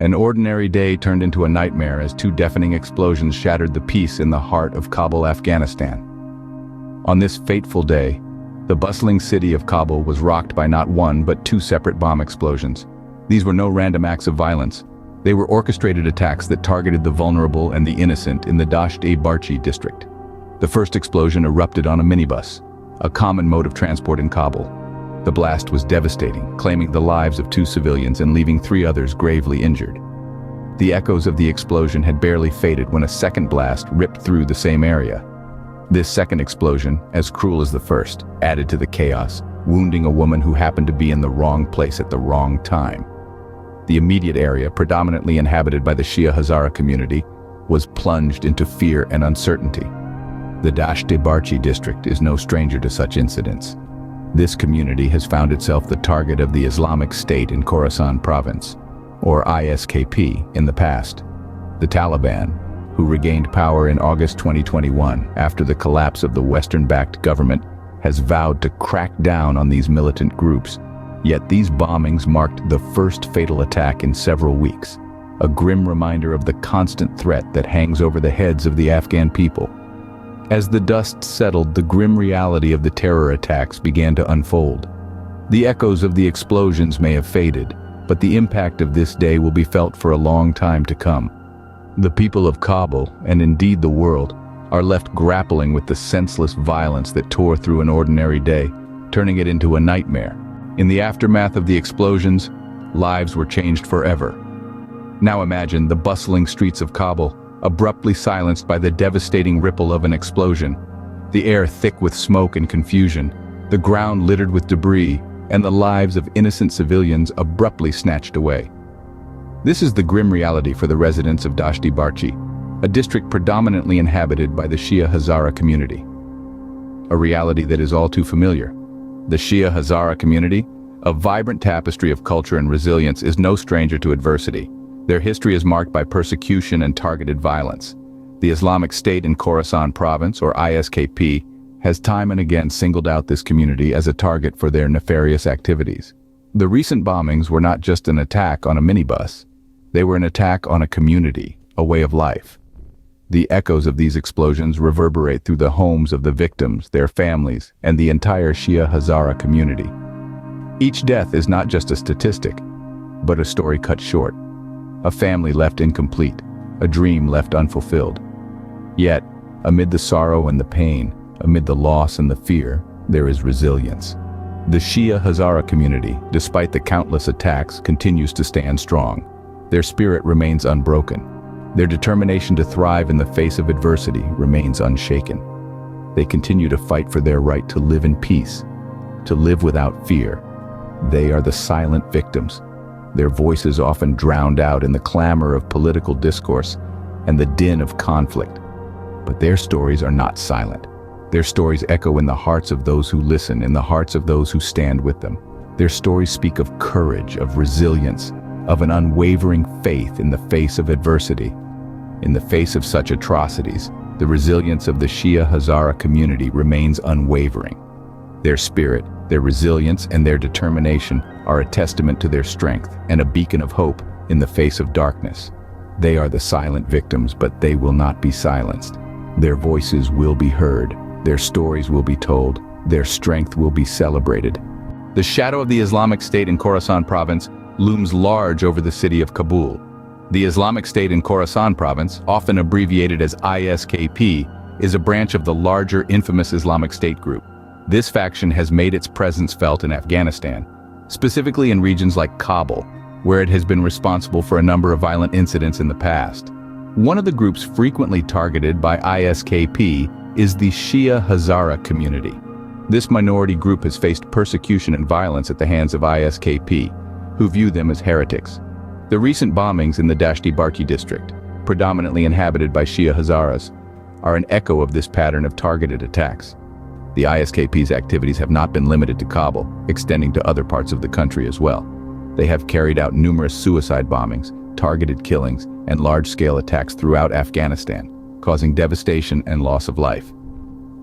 An ordinary day turned into a nightmare as two deafening explosions shattered the peace in the heart of Kabul, Afghanistan. On this fateful day, the bustling city of Kabul was rocked by not one but two separate bomb explosions. These were no random acts of violence. They were orchestrated attacks that targeted the vulnerable and the innocent in the Dasht-e-Barchi district. The first explosion erupted on a minibus, a common mode of transport in Kabul. The blast was devastating, claiming the lives of two civilians and leaving three others gravely injured. The echoes of the explosion had barely faded when a second blast ripped through the same area. This second explosion, as cruel as the first, added to the chaos, wounding a woman who happened to be in the wrong place at the wrong time. The immediate area, predominantly inhabited by the Shia Hazara community, was plunged into fear and uncertainty. The Dasht-e-Barchi district is no stranger to such incidents. This community has found itself the target of the Islamic State in Khorasan province, or ISKP, in the past. The Taliban, who regained power in August 2021 after the collapse of the Western-backed government, has vowed to crack down on these militant groups. Yet these bombings marked the first fatal attack in several weeks, a grim reminder of the constant threat that hangs over the heads of the Afghan people. As the dust settled, the grim reality of the terror attacks began to unfold. The echoes of the explosions may have faded, but the impact of this day will be felt for a long time to come. The people of Kabul, and indeed the world, are left grappling with the senseless violence that tore through an ordinary day, turning it into a nightmare. In the aftermath of the explosions, lives were changed forever. Now imagine the bustling streets of Kabul, abruptly silenced by the devastating ripple of an explosion, the air thick with smoke and confusion, the ground littered with debris, and the lives of innocent civilians abruptly snatched away. This is the grim reality for the residents of Dasht-e-Barchi, a district predominantly inhabited by the Shia Hazara community. A reality that is all too familiar. The Shia Hazara community, a vibrant tapestry of culture and resilience, is no stranger to adversity. Their history is marked by persecution and targeted violence. The Islamic State in Khorasan province, or ISKP, has time and again singled out this community as a target for their nefarious activities. The recent bombings were not just an attack on a minibus. They were an attack on a community, a way of life. The echoes of these explosions reverberate through the homes of the victims, their families, and the entire Shia Hazara community. Each death is not just a statistic, but a story cut short. A family left incomplete, a dream left unfulfilled. Yet, amid the sorrow and the pain, amid the loss and the fear, there is resilience. The Shia Hazara community, despite the countless attacks, continues to stand strong. Their spirit remains unbroken. Their determination to thrive in the face of adversity remains unshaken. They continue to fight for their right to live in peace, to live without fear. They are the silent victims, their voices often drowned out in the clamor of political discourse and the din of conflict. But their stories are not silent. Their stories echo in the hearts of those who listen, in the hearts of those who stand with them. Their stories speak of courage, of resilience, of an unwavering faith in the face of adversity. In the face of such atrocities, the resilience of the Shia Hazara community remains unwavering. Their spirit, their resilience, and their determination are a testament to their strength and a beacon of hope in the face of darkness. They are the silent victims, but they will not be silenced. Their voices will be heard, their stories will be told, their strength will be celebrated. The shadow of the Islamic State in Khorasan province looms large over the city of Kabul. The Islamic State in Khorasan province, often abbreviated as ISKP, is a branch of the larger infamous Islamic State group. This faction has made its presence felt in Afghanistan, specifically in regions like Kabul, where it has been responsible for a number of violent incidents in the past. One of the groups frequently targeted by ISKP is the Shia Hazara community. This minority group has faced persecution and violence at the hands of ISKP, who view them as heretics. The recent bombings in the Dasht-e-Barchi district, predominantly inhabited by Shia Hazaras, are an echo of this pattern of targeted attacks. The ISKP's activities have not been limited to Kabul, extending to other parts of the country as well. They have carried out numerous suicide bombings, targeted killings, and large-scale attacks throughout Afghanistan, causing devastation and loss of life.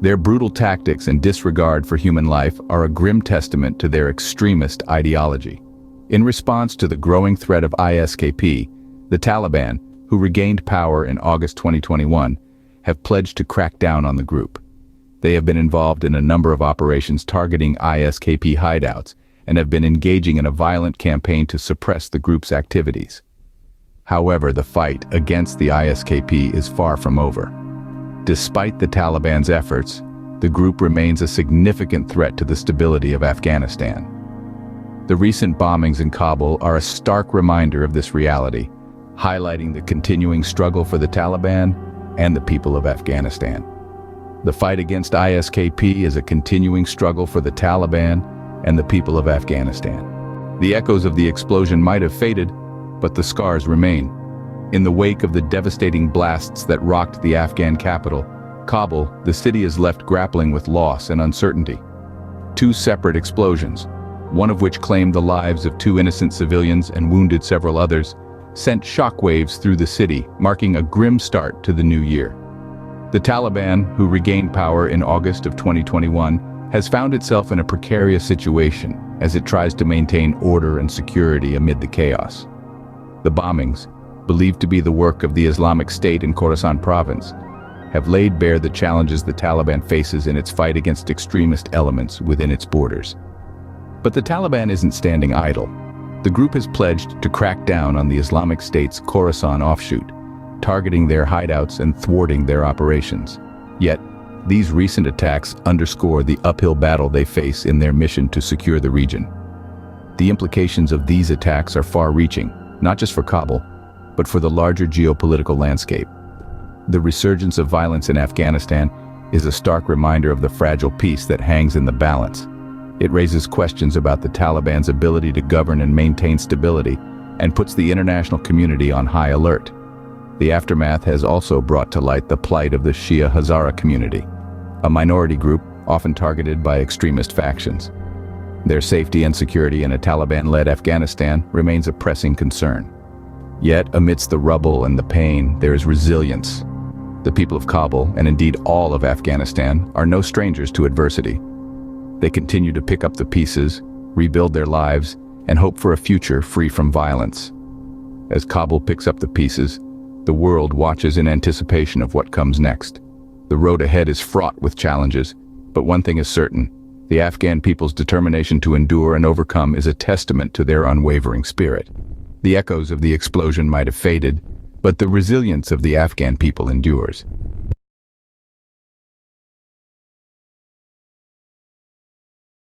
Their brutal tactics and disregard for human life are a grim testament to their extremist ideology. In response to the growing threat of ISKP, The Taliban, who regained power in August 2021, have pledged to crack down on the group. They have been involved in a number of operations targeting ISKP hideouts and have been engaging in a violent campaign to suppress the group's activities. However, the fight against the ISKP is far from over. Despite the Taliban's efforts, the group remains a significant threat to the stability of Afghanistan. The recent bombings in Kabul are a stark reminder of this reality, highlighting the continuing struggle for the Taliban and the people of Afghanistan. The fight against ISKP is a continuing struggle for the Taliban and the people of Afghanistan. The echoes of the explosion might have faded, but the scars remain. In the wake of the devastating blasts that rocked the Afghan capital, Kabul, the city is left grappling with loss and uncertainty. Two separate explosions, one of which claimed the lives of 2 innocent civilians and wounded several others, sent shockwaves through the city, marking a grim start to the new year. The Taliban, who regained power in August of 2021, has found itself in a precarious situation as it tries to maintain order and security amid the chaos. The bombings, believed to be the work of the Islamic State in Khorasan province, have laid bare the challenges the Taliban faces in its fight against extremist elements within its borders. But the Taliban isn't standing idle. The group has pledged to crack down on the Islamic State's Khorasan offshoot, targeting their hideouts and thwarting their operations. Yet, these recent attacks underscore the uphill battle they face in their mission to secure the region. The implications of these attacks are far-reaching, not just for Kabul, but for the larger geopolitical landscape. The resurgence of violence in Afghanistan is a stark reminder of the fragile peace that hangs in the balance. It raises questions about the Taliban's ability to govern and maintain stability, and puts the international community on high alert. The aftermath has also brought to light the plight of the Shia Hazara community, a minority group often targeted by extremist factions. Their safety and security in a Taliban-led Afghanistan remains a pressing concern. Yet, amidst the rubble and the pain, there is resilience. The people of Kabul, and indeed all of Afghanistan, are no strangers to adversity. They continue to pick up the pieces, rebuild their lives, and hope for a future free from violence. As Kabul picks up the pieces, the world watches in anticipation of what comes next. The road ahead is fraught with challenges, but one thing is certain: the Afghan people's determination to endure and overcome is a testament to their unwavering spirit. The echoes of the explosion might have faded, but the resilience of the Afghan people endures.